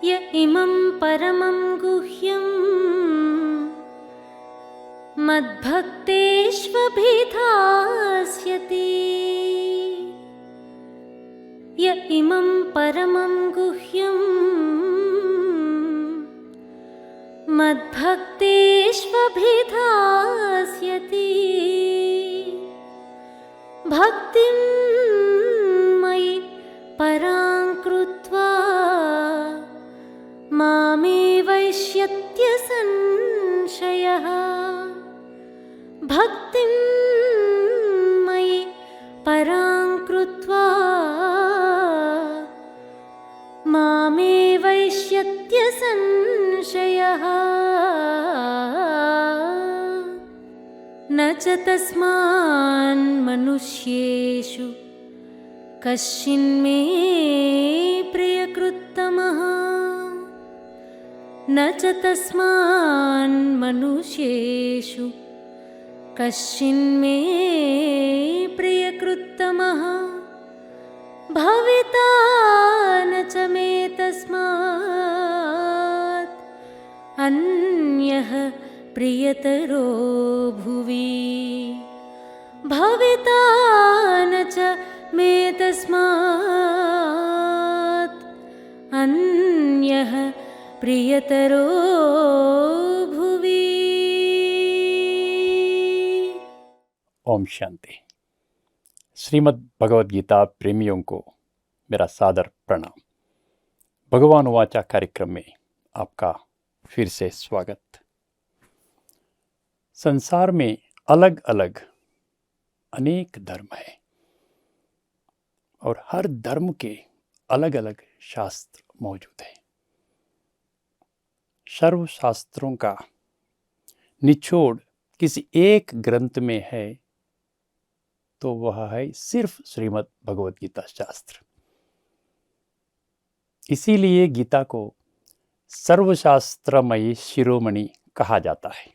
य इमं परमं गुह्यं मद्भक्तेष्वभिधास्यति। य इमं परमं गुह्यं मद्भक्तेष्वभिधास्यति। भक्तिं मयि परां कृत्वा मामेवैष्यत्य संशयः। भक्तिं मयि परां कृत्वा मामेवैष्यत्य संशयः। न च तस्मान् मनुष्येषु कश्चिन्मे प्रियकृत्तमः। न च तस्मान् मनुष्येषु कश्चिन्मे प्रियकृत्तमः। भविता न च मे तस्मात् अन्यः प्रियतरो भुवि। भविता न च मे तस्मात् अन्यः प्रियतरो भुवि। ओम शांति। श्रीमद् भगवद गीता प्रेमियों को मेरा सादर प्रणाम। भगवान वाचा कार्यक्रम में आपका फिर से स्वागत। संसार में अलग अलग अनेक धर्म है और हर धर्म के अलग अलग शास्त्र मौजूद हैं। सर्व शास्त्रों का निचोड़ किसी एक ग्रंथ में है तो वह है सिर्फ श्रीमद् भगवद गीता शास्त्र। इसीलिए गीता को सर्वशास्त्रमयी शिरोमणि कहा जाता है।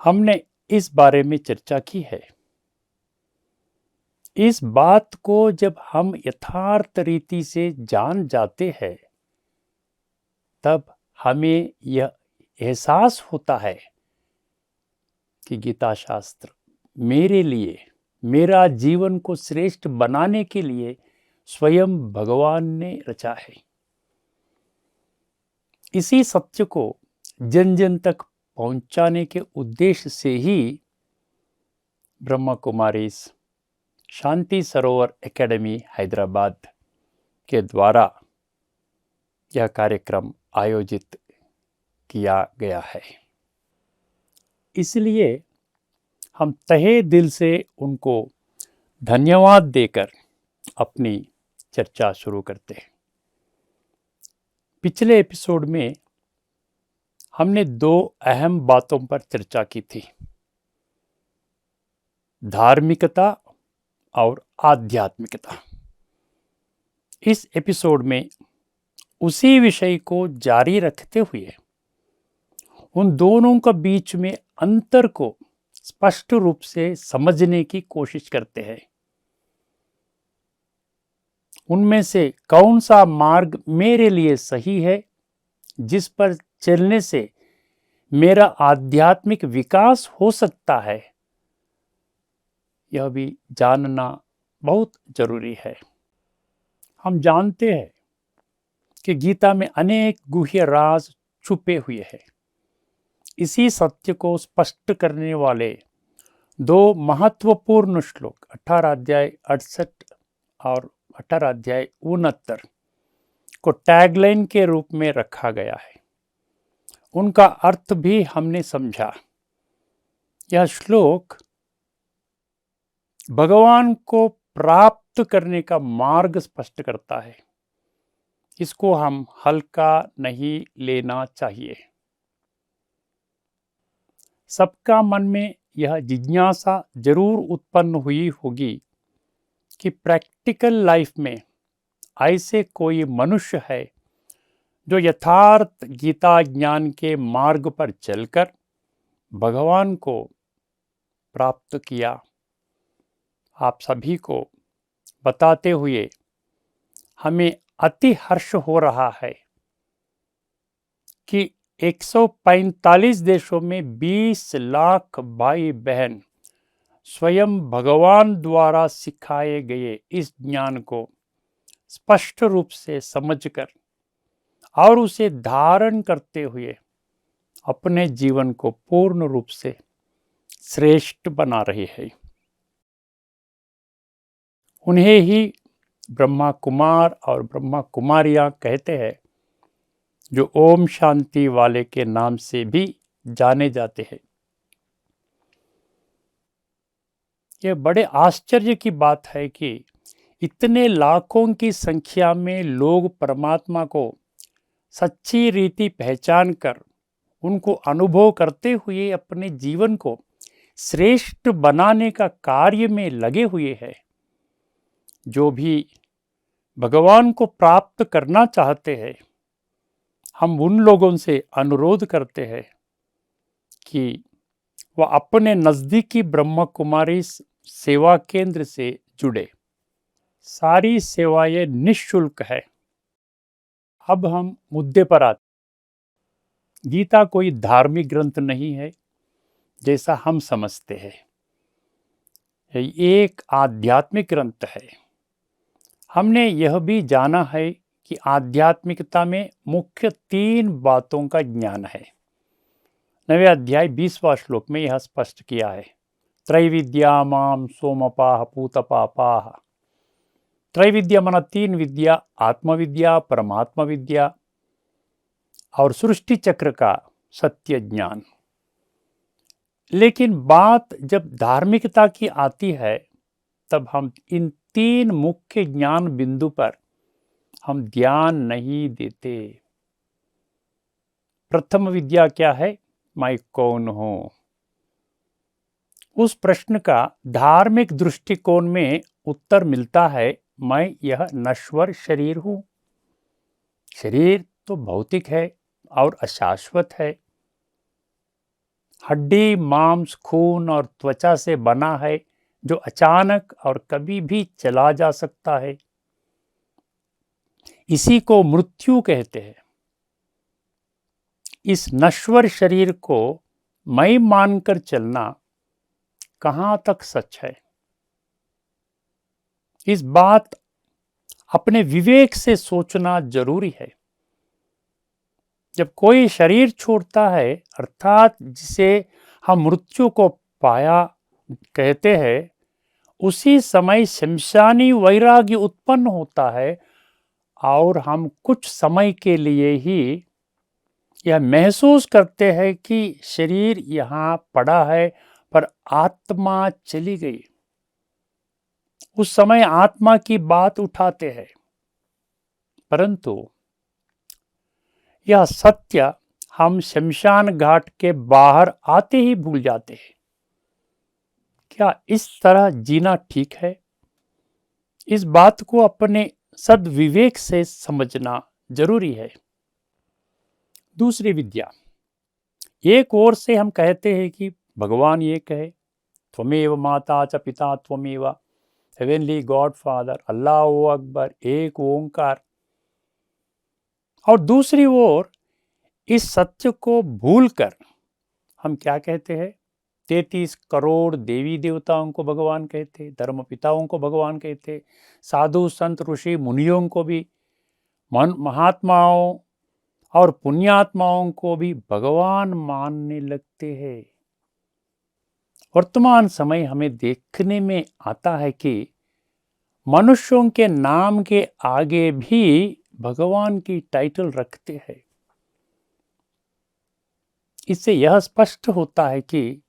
हमने इस बारे में चर्चा की है। इस बात को जब हम यथार्थ रीति से जान जाते हैं तब हमें यह एहसास होता है कि गीता शास्त्र मेरे लिए, मेरा जीवन को श्रेष्ठ बनाने के लिए स्वयं भगवान ने रचा है। इसी सत्य को जन जन तक पहुंचाने के उद्देश्य से ही ब्रह्मा कुमारीज शांति सरोवर एकेडमी हैदराबाद के द्वारा यह कार्यक्रम आयोजित किया गया है। इसलिए हम तहे दिल से उनको धन्यवाद देकर अपनी चर्चा शुरू करते हैं। पिछले एपिसोड में हमने दो अहम बातों पर चर्चा की थी, धार्मिकता और आध्यात्मिकता। इस एपिसोड में उसी विषय को जारी रखते हुए उन दोनों के बीच में अंतर को स्पष्ट रूप से समझने की कोशिश करते हैं। उनमें से कौन सा मार्ग मेरे लिए सही है, जिस पर चलने से मेरा आध्यात्मिक विकास हो सकता है, यह भी जानना बहुत जरूरी है। हम जानते हैं कि गीता में अनेक गुह्य राज छुपे हुए हैं। इसी सत्य को स्पष्ट करने वाले दो महत्वपूर्ण श्लोक 18 अध्याय 68 और 18 अध्याय 69 को टैगलाइन के रूप में रखा गया है। उनका अर्थ भी हमने समझा। यह श्लोक भगवान को प्राप्त करने का मार्ग स्पष्ट करता है। इसको हम हल्का नहीं लेना चाहिए। सबका मन में यह जिज्ञासा जरूर उत्पन्न हुई होगी कि प्रैक्टिकल लाइफ में ऐसे कोई मनुष्य है जो यथार्थ गीता ज्ञान के मार्ग पर चलकर भगवान को प्राप्त किया। आप सभी को बताते हुए हमें अति हर्ष हो रहा है कि 145 देशों में 20 लाख भाई बहन स्वयं भगवान द्वारा सिखाए गए इस ज्ञान को स्पष्ट रूप से समझकर और उसे धारण करते हुए अपने जीवन को पूर्ण रूप से श्रेष्ठ बना रहे हैं। उन्हें ही ब्रह्मा कुमार और ब्रह्मा कुमारियां कहते हैं, जो ओम शांति वाले के नाम से भी जाने जाते हैं। यह बड़े आश्चर्य की बात है कि इतने लाखों की संख्या में लोग परमात्मा को सच्ची रीति पहचान कर उनको अनुभव करते हुए अपने जीवन को श्रेष्ठ बनाने का कार्य में लगे हुए हैं। जो भी भगवान को प्राप्त करना चाहते हैं, हम उन लोगों से अनुरोध करते हैं कि वह अपने नज़दीकी ब्रह्म कुमारी सेवा केंद्र से जुड़े। सारी सेवाएं निःशुल्क है। अब हम मुद्दे पर आते। गीता कोई धार्मिक ग्रंथ नहीं है जैसा हम समझते हैं। एक आध्यात्मिक ग्रंथ है। हमने यह भी जाना है कि आध्यात्मिकता में मुख्य 3 बातों का ज्ञान है। 9वें अध्याय 20वां श्लोक में यह स्पष्ट किया है। त्रैविद्या माम सोमपाह पूतपापाह। त्रैविद्या माना 3 विद्या, आत्मविद्या, परमात्मा विद्या और सृष्टि चक्र का सत्य ज्ञान। लेकिन बात जब धार्मिकता की आती है, तब हम इन 3 मुख्य ज्ञान बिंदु पर हम ध्यान नहीं देते। प्रथम विद्या क्या है? मैं कौन हूं? उस प्रश्न का धार्मिक दृष्टिकोण में उत्तर मिलता है, मैं यह नश्वर शरीर हूं। शरीर तो भौतिक है और अशाश्वत है। हड्डी, मांस, खून और त्वचा से बना है, जो अचानक और कभी भी चला जा सकता है। इसी को मृत्यु कहते हैं। इस नश्वर शरीर को मैं मानकर चलना कहां तक सच है? इस बात अपने विवेक से सोचना जरूरी है। जब कोई शरीर छोड़ता है, अर्थात जिसे हम मृत्यु को पाया कहते हैं, उसी समय शमशानी वैराग्य उत्पन्न होता है और हम कुछ समय के लिए ही यह महसूस करते हैं कि शरीर यहाँ पड़ा है पर आत्मा चली गई। उस समय आत्मा की बात उठाते हैं, परंतु यह सत्य हम शमशान घाट के बाहर आते ही भूल जाते हैं। क्या इस तरह जीना ठीक है? इस बात को अपने सद्विवेक से समझना जरूरी है। दूसरी विद्या, एक ओर से हम कहते हैं कि भगवान ये कहे, त्वमेव माता च पिता त्वमेव, हेवनली गॉड फादर, अल्लाह अकबर, एक ओंकार। और दूसरी ओर इस सत्य को भूलकर हम क्या कहते हैं? 33 करोड़ देवी देवताओं को भगवान कहते, धर्म पिताओं को भगवान कहते, साधु संत ऋषि मुनियों को भी, महात्माओं और पुण्यात्माओं को भी भगवान मानने लगते हैं। वर्तमान समय हमें देखने में आता है कि मनुष्यों के नाम के आगे भी भगवान की टाइटल रखते हैं। इससे यह स्पष्ट होता है कि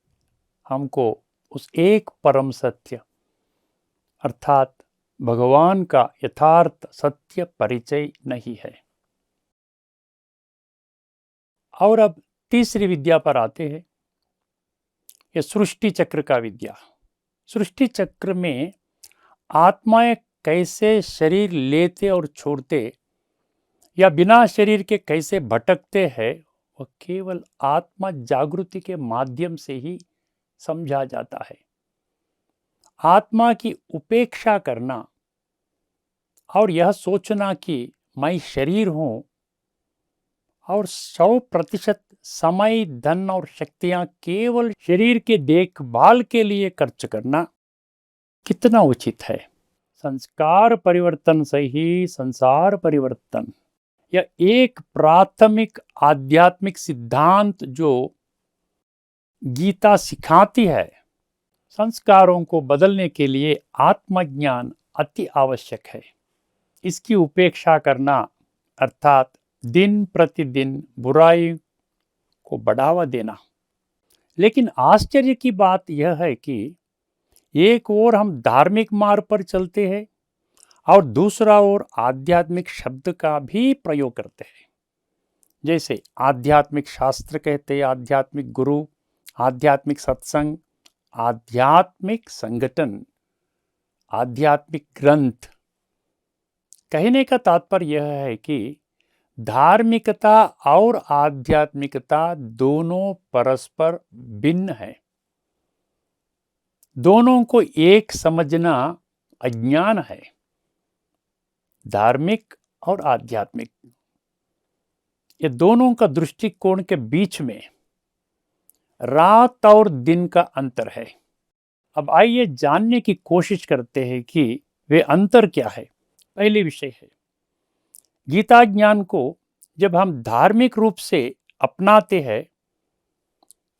हमको उस एक परम सत्य अर्थात भगवान का यथार्थ सत्य परिचय नहीं है। और अब तीसरी विद्या पर आते हैं, यह सृष्टि चक्र का विद्या। सृष्टि चक्र में आत्माएं कैसे शरीर लेते और छोड़ते या बिना शरीर के कैसे भटकते हैं, वह केवल आत्मा जागृति के माध्यम से ही समझा जाता है। आत्मा की उपेक्षा करना और यह सोचना कि मैं शरीर हूं और 100% समय, धन और शक्तियां केवल शरीर के देखभाल के लिए खर्च करना कितना उचित है। संस्कार परिवर्तन से ही संसार परिवर्तन, यह एक प्राथमिक आध्यात्मिक सिद्धांत जो गीता सिखाती है। संस्कारों को बदलने के लिए आत्मज्ञान अति आवश्यक है। इसकी उपेक्षा करना अर्थात दिन प्रतिदिन बुराई को बढ़ावा देना। लेकिन आश्चर्य की बात यह है कि एक ओर हम धार्मिक मार्ग पर चलते हैं और दूसरा ओर आध्यात्मिक शब्द का भी प्रयोग करते हैं। जैसे आध्यात्मिक शास्त्र कहते हैं, आध्यात्मिक गुरु, आध्यात्मिक सत्संग, आध्यात्मिक संगठन, आध्यात्मिक ग्रंथ। कहने का तात्पर्य यह है कि धार्मिकता और आध्यात्मिकता दोनों परस्पर भिन्न है। दोनों को एक समझना अज्ञान है। धार्मिक और आध्यात्मिक, ये दोनों का दृष्टिकोण के बीच में रात और दिन का अंतर है। अब आइए जानने की कोशिश करते हैं कि वे अंतर क्या है। पहले विषय है, गीता ज्ञान को जब हम धार्मिक रूप से अपनाते हैं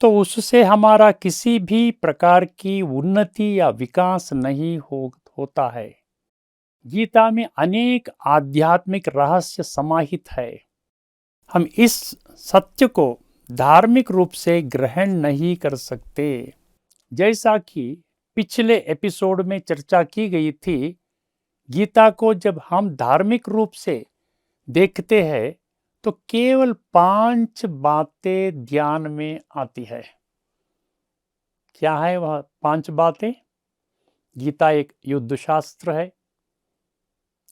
तो उससे हमारा किसी भी प्रकार की उन्नति या विकास नहीं होता है। गीता में अनेक आध्यात्मिक रहस्य समाहित है। हम इस सत्य को धार्मिक रूप से ग्रहण नहीं कर सकते। जैसा कि पिछले एपिसोड में चर्चा की गई थी, गीता को जब हम धार्मिक रूप से देखते हैं तो केवल 5 बातें ध्यान में आती है। क्या है वह 5 बातें? गीता एक युद्ध शास्त्र है।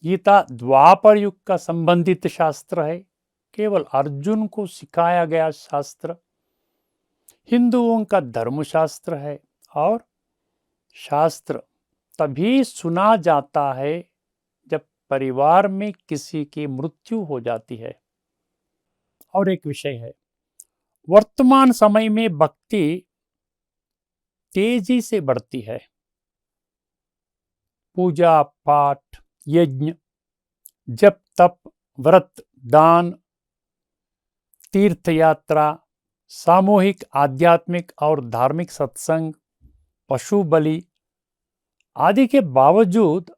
गीता द्वापर युग का संबंधित शास्त्र है, केवल अर्जुन को सिखाया गया शास्त्र। हिंदुओं का धर्मशास्त्र है और शास्त्र तभी सुना जाता है जब परिवार में किसी की मृत्यु हो जाती है। और एक विषय है, वर्तमान समय में भक्ति तेजी से बढ़ती है। पूजा पाठ, यज्ञ, जप तप, व्रत, दान, तीर्थ यात्रा, सामूहिक आध्यात्मिक और धार्मिक सत्संग, पशु बलि आदि के बावजूद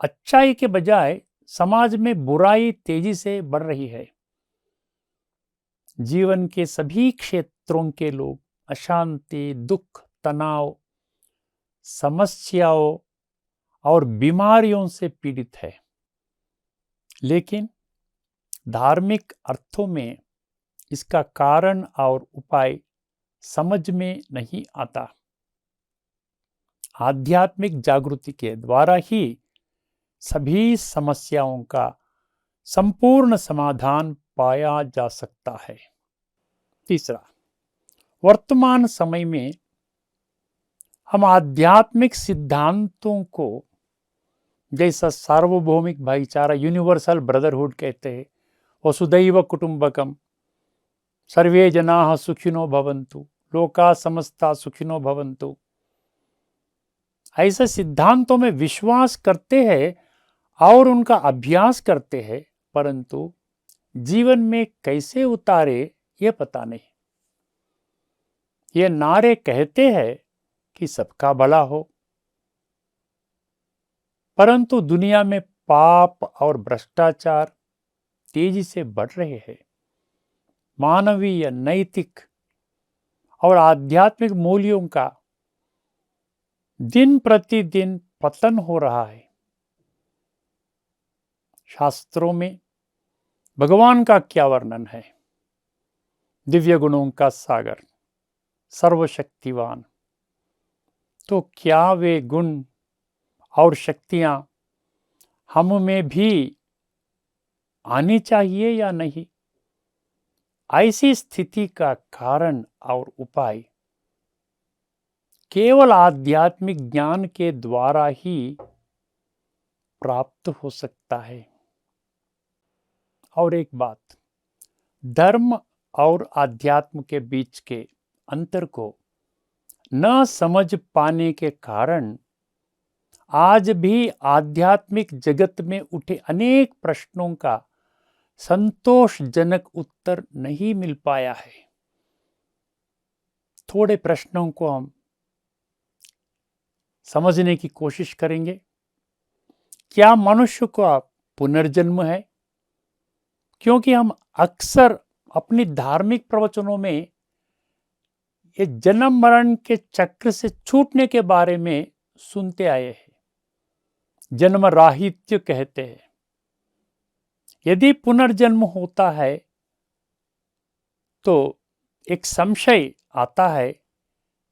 अच्छाई के बजाय समाज में बुराई तेजी से बढ़ रही है। जीवन के सभी क्षेत्रों के लोग अशांति, दुख, तनाव, समस्याओं और बीमारियों से पीड़ित है। लेकिन धार्मिक अर्थों में इसका कारण और उपाय समझ में नहीं आता। आध्यात्मिक जागृति के द्वारा ही सभी समस्याओं का संपूर्ण समाधान पाया जा सकता है। तीसरा, वर्तमान समय में हम आध्यात्मिक सिद्धांतों को, जैसा सार्वभौमिक भाईचारा, यूनिवर्सल ब्रदरहुड कहते हैं, वसुदैव कुटुंबकम, सर्वे जनाः सुखिनो भवन्तु, लोका समस्ता सुखिनो भवन्तु, ऐसे सिद्धांतों में विश्वास करते हैं और उनका अभ्यास करते हैं, परंतु जीवन में कैसे उतारे ये पता नहीं। ये नारे कहते हैं कि सबका भला हो, परंतु दुनिया में पाप और भ्रष्टाचार तेजी से बढ़ रहे हैं। मानवीय, नैतिक और आध्यात्मिक मूल्यों का दिन प्रतिदिन पतन हो रहा है। शास्त्रों में भगवान का क्या वर्णन है? दिव्य गुणों का सागर, सर्वशक्तिवान। तो क्या वे गुण और शक्तियां हम में भी आनी चाहिए या नहीं? ऐसी स्थिति का कारण और उपाय केवल आध्यात्मिक ज्ञान के द्वारा ही प्राप्त हो सकता है। और एक बात, धर्म और आध्यात्म के बीच के अंतर को न समझ पाने के कारण आज भी आध्यात्मिक जगत में उठे अनेक प्रश्नों का संतोषजनक उत्तर नहीं मिल पाया है। थोड़े प्रश्नों को हम समझने की कोशिश करेंगे। क्या मनुष्य का पुनर्जन्म है? क्योंकि हम अक्सर अपनी धार्मिक प्रवचनों में ये जन्म मरण के चक्र से छूटने के बारे में सुनते आए हैं। जन्म राहित्य कहते हैं। यदि पुनर्जन्म होता है तो एक संशय आता है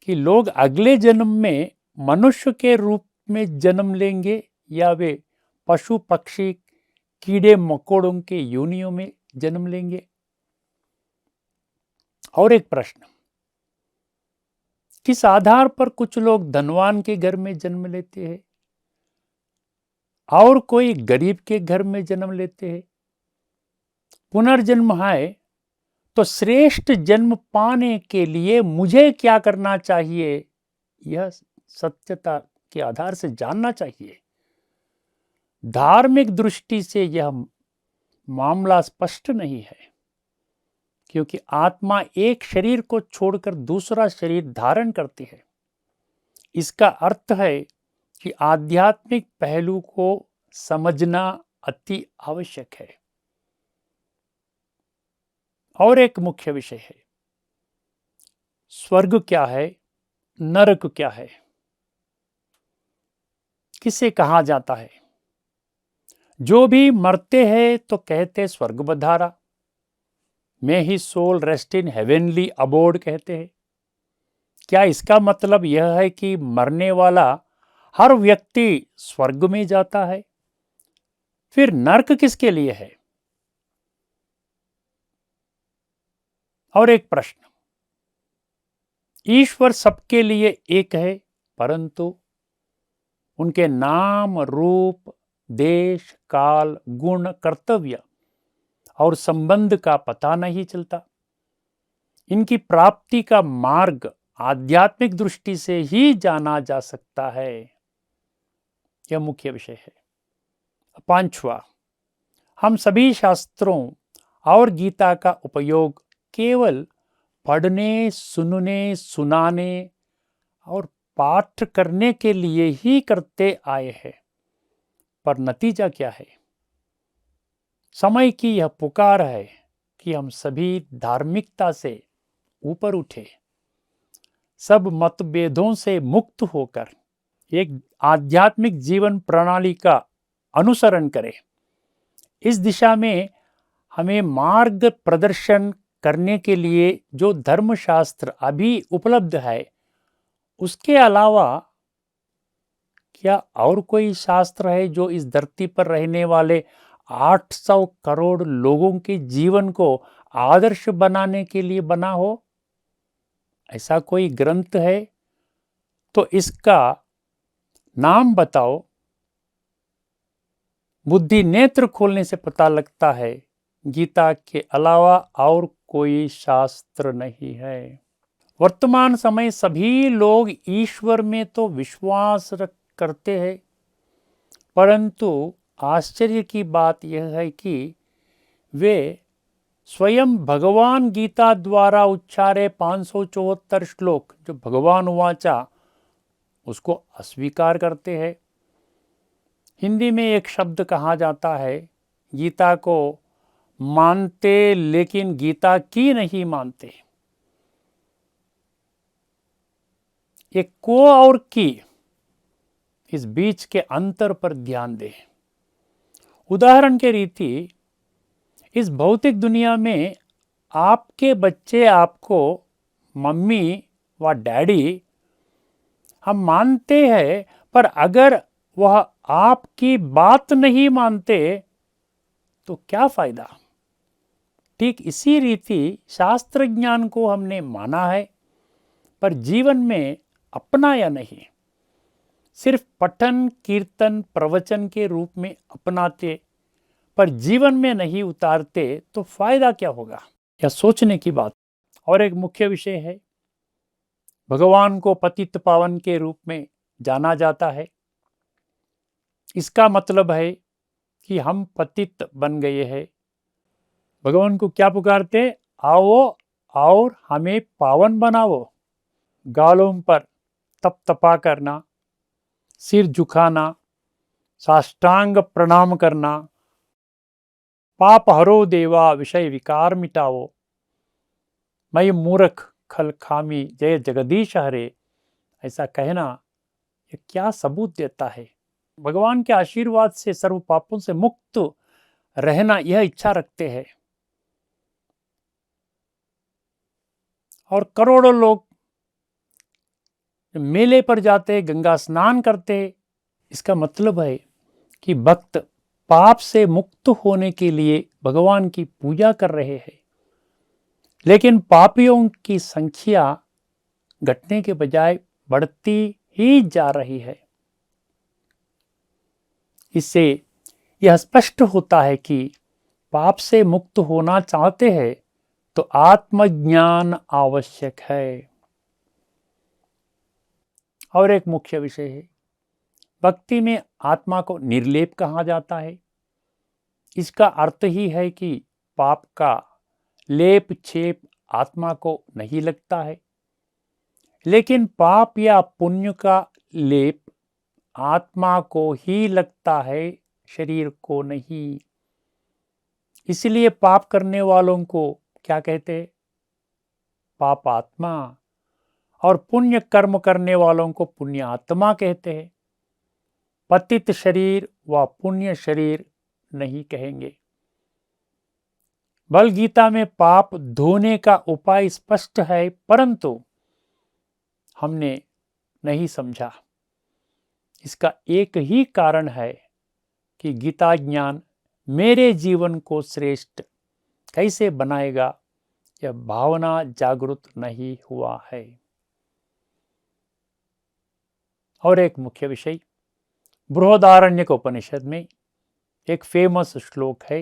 कि लोग अगले जन्म में मनुष्य के रूप में जन्म लेंगे या वे पशु पक्षी कीड़े मकोड़ों के योनियों में जन्म लेंगे। और एक प्रश्न, किस आधार पर कुछ लोग धनवान के घर में जन्म लेते हैं और कोई गरीब के घर में जन्म लेते हैं? पुनर्जन्म है तो श्रेष्ठ जन्म पाने के लिए मुझे क्या करना चाहिए, यह सत्यता के आधार से जानना चाहिए। धार्मिक दृष्टि से यह मामला स्पष्ट नहीं है, क्योंकि आत्मा एक शरीर को छोड़कर दूसरा शरीर धारण करती है। इसका अर्थ है कि आध्यात्मिक पहलू को समझना अति आवश्यक है। और एक मुख्य विषय है, स्वर्ग क्या है, नरक क्या है, किसे कहा जाता है? जो भी मरते हैं तो कहते स्वर्ग बधारा, may he soul rest in heavenly abode कहते हैं। क्या इसका मतलब यह है कि मरने वाला हर व्यक्ति स्वर्ग में जाता है? फिर नरक किसके लिए है? और एक प्रश्न, ईश्वर सबके लिए एक है, परंतु उनके नाम, रूप, देश, काल, गुण, कर्तव्य और संबंध का पता नहीं चलता। इनकी प्राप्ति का मार्ग आध्यात्मिक दृष्टि से ही जाना जा सकता है। यह मुख्य विषय है। पांचवा, हम सभी शास्त्रों और गीता का उपयोग केवल पढ़ने, सुनने, सुनाने और पाठ करने के लिए ही करते आए हैं, पर नतीजा क्या है? समय की यह पुकार है कि हम सभी धार्मिकता से ऊपर उठे, सब मतभेदों से मुक्त होकर एक आध्यात्मिक जीवन प्रणाली का अनुसरण करें। इस दिशा में हमें मार्ग प्रदर्शन करने के लिए जो धर्मशास्त्र अभी उपलब्ध है, उसके अलावा क्या और कोई शास्त्र है जो इस धरती पर रहने वाले 800 करोड़ लोगों के जीवन को आदर्श बनाने के लिए बना हो? ऐसा कोई ग्रंथ है तो इसका नाम बताओ। बुद्धि नेत्र खोलने से पता लगता है गीता के अलावा और कोई शास्त्र नहीं है। वर्तमान समय सभी लोग ईश्वर में तो विश्वास करते हैं, परंतु आश्चर्य की बात यह है कि वे स्वयं भगवान गीता द्वारा उच्चारे 574 श्लोक जो भगवान उवाचा उसको अस्वीकार करते हैं। हिंदी में एक शब्द कहा जाता है, गीता को मानते लेकिन गीता की नहीं मानते। ये को और की, इस बीच के अंतर पर ध्यान दें। उदाहरण के रीति इस भौतिक दुनिया में आपके बच्चे आपको मम्मी व डैडी हम मानते हैं, पर अगर वह आपकी बात नहीं मानते तो क्या फायदा? ठीक इसी रीति शास्त्र ज्ञान को हमने माना है, पर जीवन में अपनाया नहीं। सिर्फ पठन कीर्तन प्रवचन के रूप में अपनाते पर जीवन में नहीं उतारते तो फायदा क्या होगा? यह सोचने की बात। और एक मुख्य विषय है, भगवान को पतित पावन के रूप में जाना जाता है। इसका मतलब है कि हम पतित बन गए हैं। भगवान को क्या पुकारते? आओ और हमें पावन बनाओ। गालों पर तप तपा करना, सिर झुकाना, साष्टांग प्रणाम करना, पाप हरो देवा विषय विकार मिटाओ, मैं मूर्ख खल खामी जय जगदीश हरे, ऐसा कहना ये क्या सबूत देता है? भगवान के आशीर्वाद से सर्व पापों से मुक्त रहना यह इच्छा रखते हैं। और करोड़ों लोग मेले पर जाते, गंगा स्नान करते, इसका मतलब है कि भक्त पाप से मुक्त होने के लिए भगवान की पूजा कर रहे हैं। लेकिन पापियों की संख्या घटने के बजाय बढ़ती ही जा रही है। इससे यह स्पष्ट होता है कि पाप से मुक्त होना चाहते हैं तो आत्मज्ञान आवश्यक है। और एक मुख्य विषय है, भक्ति में आत्मा को निर्लेप कहा जाता है। इसका अर्थ ही है कि पाप का लेप छेप आत्मा को नहीं लगता है, लेकिन पाप या पुण्य का लेप आत्मा को ही लगता है, शरीर को नहीं। इसलिए पाप करने वालों को क्या कहते हैं? पापात्मा। और पुण्य कर्म करने वालों को पुण्य आत्मा कहते हैं। पतित शरीर व पुण्य शरीर नहीं कहेंगे। बल गीता में पाप धोने का उपाय स्पष्ट है, परंतु हमने नहीं समझा। इसका एक ही कारण है कि गीता ज्ञान मेरे जीवन को श्रेष्ठ कैसे बनाएगा, यह भावना जागृत नहीं हुआ है। और एक मुख्य विषय, बृहदारण्यक उपनिषद में एक फेमस श्लोक है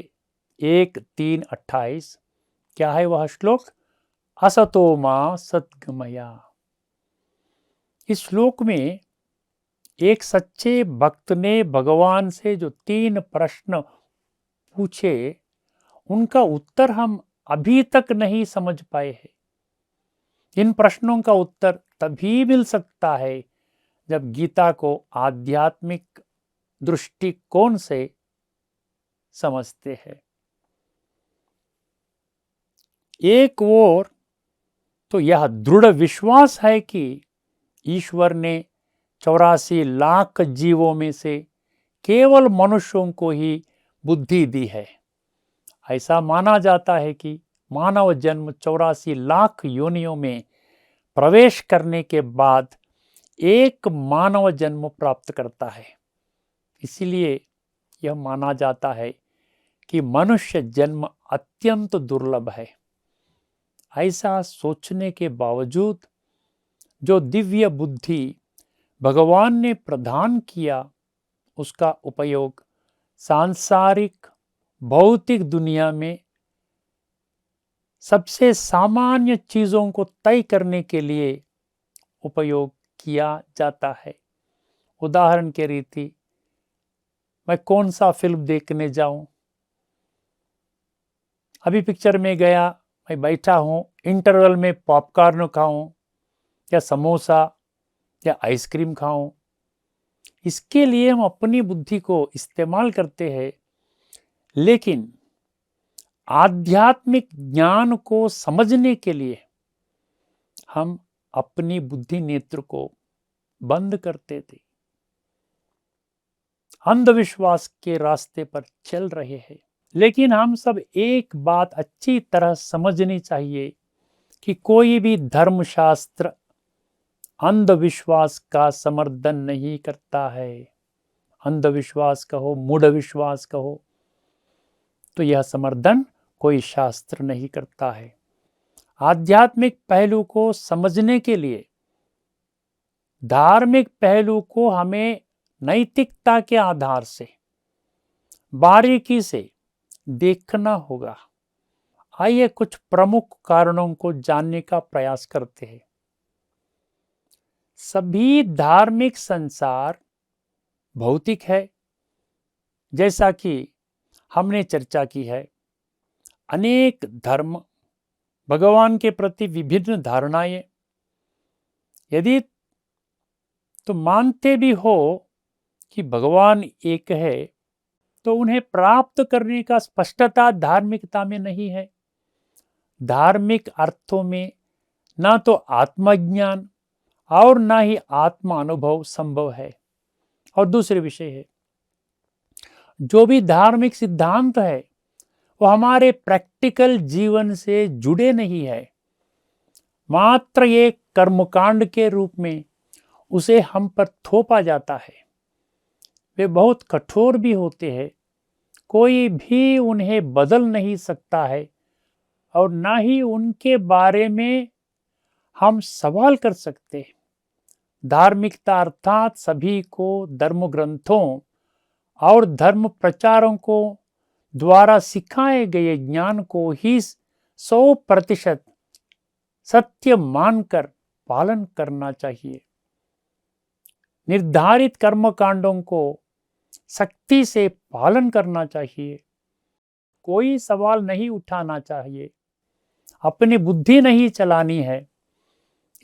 1:3:28। क्या है वह श्लोक? असतो मा सद्गमया। इस श्लोक में एक सच्चे भक्त ने भगवान से जो 3 प्रश्न पूछे, उनका उत्तर हम अभी तक नहीं समझ पाए हैं। इन प्रश्नों का उत्तर तभी मिल सकता है जब गीता को आध्यात्मिक दृष्टिकोण से समझते हैं। एक ओर तो यह दृढ़ विश्वास है कि ईश्वर ने 84 लाख जीवों में से केवल मनुष्यों को ही बुद्धि दी है। ऐसा माना जाता है कि मानव जन्म 84 लाख योनियों में प्रवेश करने के बाद एक मानव जन्म प्राप्त करता है। इसलिए यह माना जाता है कि मनुष्य जन्म अत्यंत दुर्लभ है। ऐसा सोचने के बावजूद जो दिव्य बुद्धि भगवान ने प्रदान किया, उसका उपयोग सांसारिक भौतिक दुनिया में सबसे सामान्य चीजों को तय करने के लिए उपयोग किया जाता है। उदाहरण के रीति, मैं कौन सा फिल्म देखने जाऊं? अभी पिक्चर में गया, मैं बैठा हूं, इंटरवल में पॉपकॉर्न खाऊं या समोसा या आइसक्रीम खाऊं, इसके लिए हम अपनी बुद्धि को इस्तेमाल करते हैं। लेकिन आध्यात्मिक ज्ञान को समझने के लिए हम अपनी बुद्धि नेत्र को बंद करते थे, अंधविश्वास के रास्ते पर चल रहे हैं। लेकिन हम सब एक बात अच्छी तरह समझनी चाहिए कि कोई भी धर्मशास्त्र अंधविश्वास का समर्थन नहीं करता है। अंधविश्वास कहो, मूढ़ विश्वास कहो, तो यह समर्थन कोई शास्त्र नहीं करता है। आध्यात्मिक पहलू को समझने के लिए धार्मिक पहलू को हमें नैतिकता के आधार से बारीकी से देखना होगा। आइए कुछ प्रमुख कारणों को जानने का प्रयास करते हैं। सभी धार्मिक संसार भौतिक है, जैसा कि हमने चर्चा की है। अनेक धर्म, भगवान के प्रति विभिन्न धारणाएं, यदि तो मानते भी हो कि भगवान एक है, तो उन्हें प्राप्त करने का स्पष्टता धार्मिकता में नहीं है। धार्मिक अर्थों में ना तो आत्मज्ञान और ना ही आत्मा अनुभव संभव है। और दूसरे विषय है, जो भी धार्मिक सिद्धांत है वो हमारे प्रैक्टिकल जीवन से जुड़े नहीं है, मात्र एक कर्मकांड के रूप में उसे हम पर थोपा जाता है। वे बहुत कठोर भी होते हैं, कोई भी उन्हें बदल नहीं सकता है और ना ही उनके बारे में हम सवाल कर सकते हैं। धार्मिकता अर्थात सभी को धर्म ग्रंथों और धर्म प्रचारों को द्वारा सिखाए गए ज्ञान को ही 100% सत्य मानकर पालन करना चाहिए। निर्धारित कर्मकांडों को सख्ती से पालन करना चाहिए। कोई सवाल नहीं उठाना चाहिए, अपनी बुद्धि नहीं चलानी है।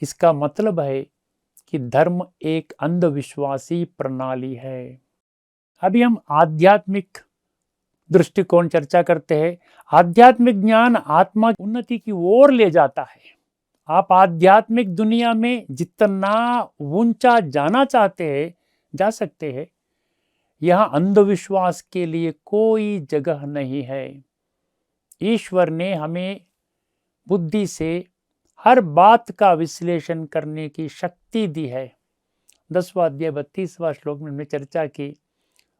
इसका मतलब है कि धर्म एक अंधविश्वासी प्रणाली है। अभी हम आध्यात्मिक दृष्टिकोण चर्चा करते हैं। आध्यात्मिक ज्ञान आत्मा की उन्नति की ओर ले जाता है। आप आध्यात्मिक दुनिया में जितना ऊंचा जाना चाहते हैं जा सकते हैं। यहाँ अंधविश्वास के लिए कोई जगह नहीं है। ईश्वर ने हमें बुद्धि से हर बात का विश्लेषण करने की शक्ति दी है। 10वां अध्याय 32वां श्लोक में हमने चर्चा की,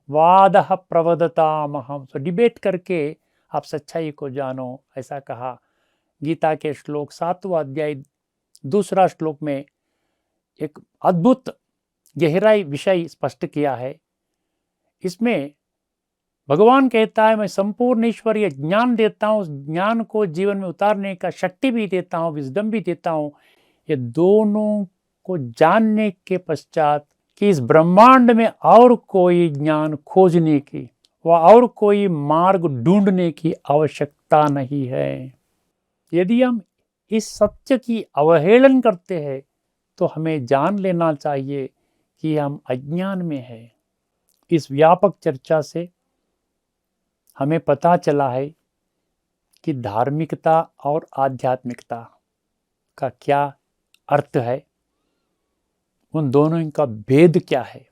वादः प्रवदतामहम्, तो डिबेट करके आप सच्चाई को जानो, ऐसा कहा। गीता के श्लोक 7वां अध्याय 2 श्लोक में एक अद्भुत गहराई विषय स्पष्ट किया है। इसमें भगवान कहता है, मैं संपूर्ण ईश्वरीय ज्ञान देता हूँ, ज्ञान को जीवन में उतारने का शक्ति भी देता हूँ, विजडम भी देता हूँ। ये दोनों को जानने के पश्चात कि इस ब्रह्मांड में और कोई ज्ञान खोजने की व और कोई मार्ग ढूंढने की आवश्यकता नहीं है। यदि हम इस सत्य की अवहेलना करते हैं तो हमें जान लेना चाहिए कि हम अज्ञान में हैं। इस व्यापक चर्चा से हमें पता चला है कि धार्मिकता और आध्यात्मिकता का क्या अर्थ है, उन दोनों का भेद क्या है।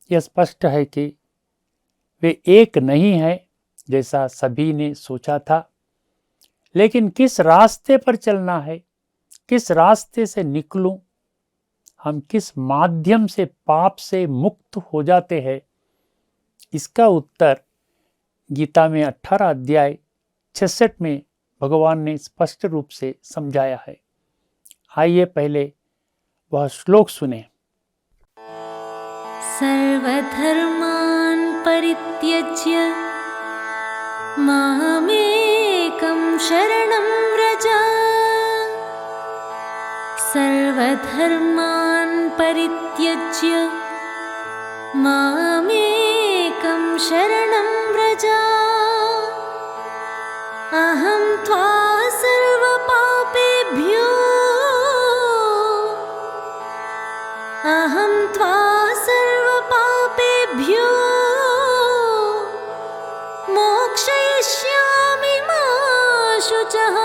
यह स्पष्ट है कि वे एक नहीं है जैसा सभी ने सोचा था, लेकिन किस रास्ते पर चलना है, किस रास्ते से निकलूं, हम किस माध्यम से पाप से मुक्त हो जाते हैं, इसका उत्तर गीता में 18 अध्याय 66 में भगवान ने स्पष्ट रूप से समझाया है। आइए पहले वह श्लोक सुने। सर्वधर्मान् परित्यज्य मामेकं शरणं व्रज। सर्वधर्मान् परित्यज्य मामेकं शरणं व्रज। अहं त्वा सर्वपापेभ्यो मोक्षयिष्यामि मा शुचः।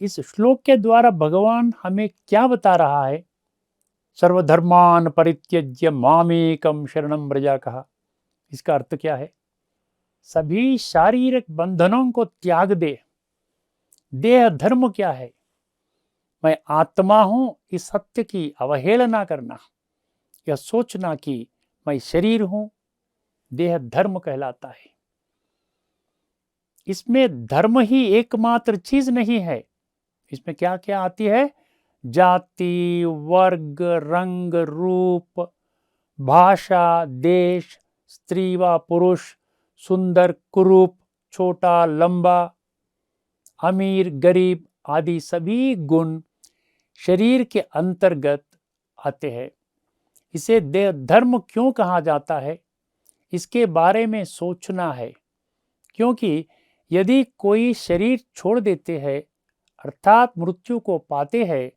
इस श्लोक के द्वारा भगवान हमें क्या बता रहा है? सर्वधर्मान परित्यज्य मामेकम शरणं व्रज कहा। इसका अर्थ क्या है? सभी शारीरिक बंधनों को त्याग दे। देह धर्म क्या है? मैं आत्मा हूं, इस सत्य की अवहेलना करना, यह सोचना कि मैं शरीर हूं, देह धर्म कहलाता है। इसमें धर्म ही एकमात्र चीज नहीं है, इसमें क्या क्या आती है? जाति, वर्ग, रंग, रूप, भाषा, देश, स्त्री व पुरुष, सुंदर कुरूप, छोटा लंबा, अमीर गरीब आदि सभी गुण शरीर के अंतर्गत आते हैं। इसे देह धर्म क्यों कहा जाता है, इसके बारे में सोचना है, क्योंकि यदि कोई शरीर छोड़ देते हैं अर्थात मृत्यु को पाते हैं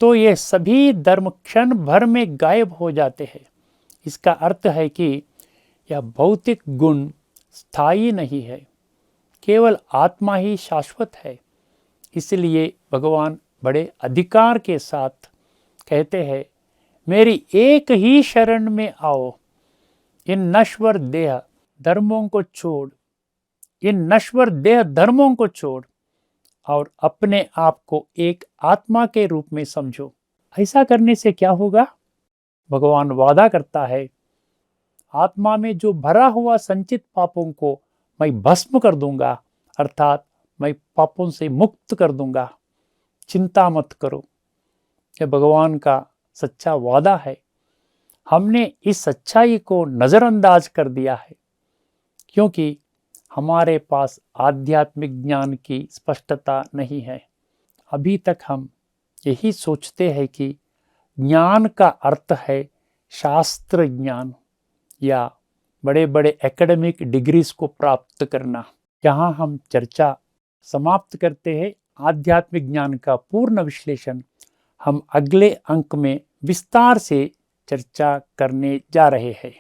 तो ये सभी धर्म क्षण भर में गायब हो जाते हैं। इसका अर्थ है कि यह भौतिक गुण स्थायी नहीं है, केवल आत्मा ही शाश्वत है। इसलिए भगवान बड़े अधिकार के साथ कहते हैं, मेरी एक ही शरण में आओ, इन नश्वर देह धर्मों को छोड़, इन नश्वर देह धर्मों को छोड़ और अपने आप को एक आत्मा के रूप में समझो। ऐसा करने से क्या होगा? भगवान वादा करता है, आत्मा में जो भरा हुआ संचित पापों को मैं भस्म कर दूंगा, अर्थात मैं पापों से मुक्त कर दूंगा। चिंता मत करो, यह भगवान का सच्चा वादा है। हमने इस सच्चाई को नज़रअंदाज कर दिया है, क्योंकि हमारे पास आध्यात्मिक ज्ञान की स्पष्टता नहीं है। अभी तक हम यही सोचते हैं कि ज्ञान का अर्थ है शास्त्र ज्ञान या बड़े बड़े एकेडमिक डिग्रीज को प्राप्त करना। यहाँ हम चर्चा समाप्त करते हैं। आध्यात्मिक ज्ञान का पूर्ण विश्लेषण हम अगले अंक में विस्तार से चर्चा करने जा रहे हैं।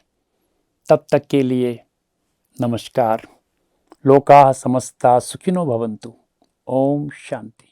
तब तक के लिए नमस्कार। लोकाः समस्ता सुखिनो भवन्तु। ओम शांति।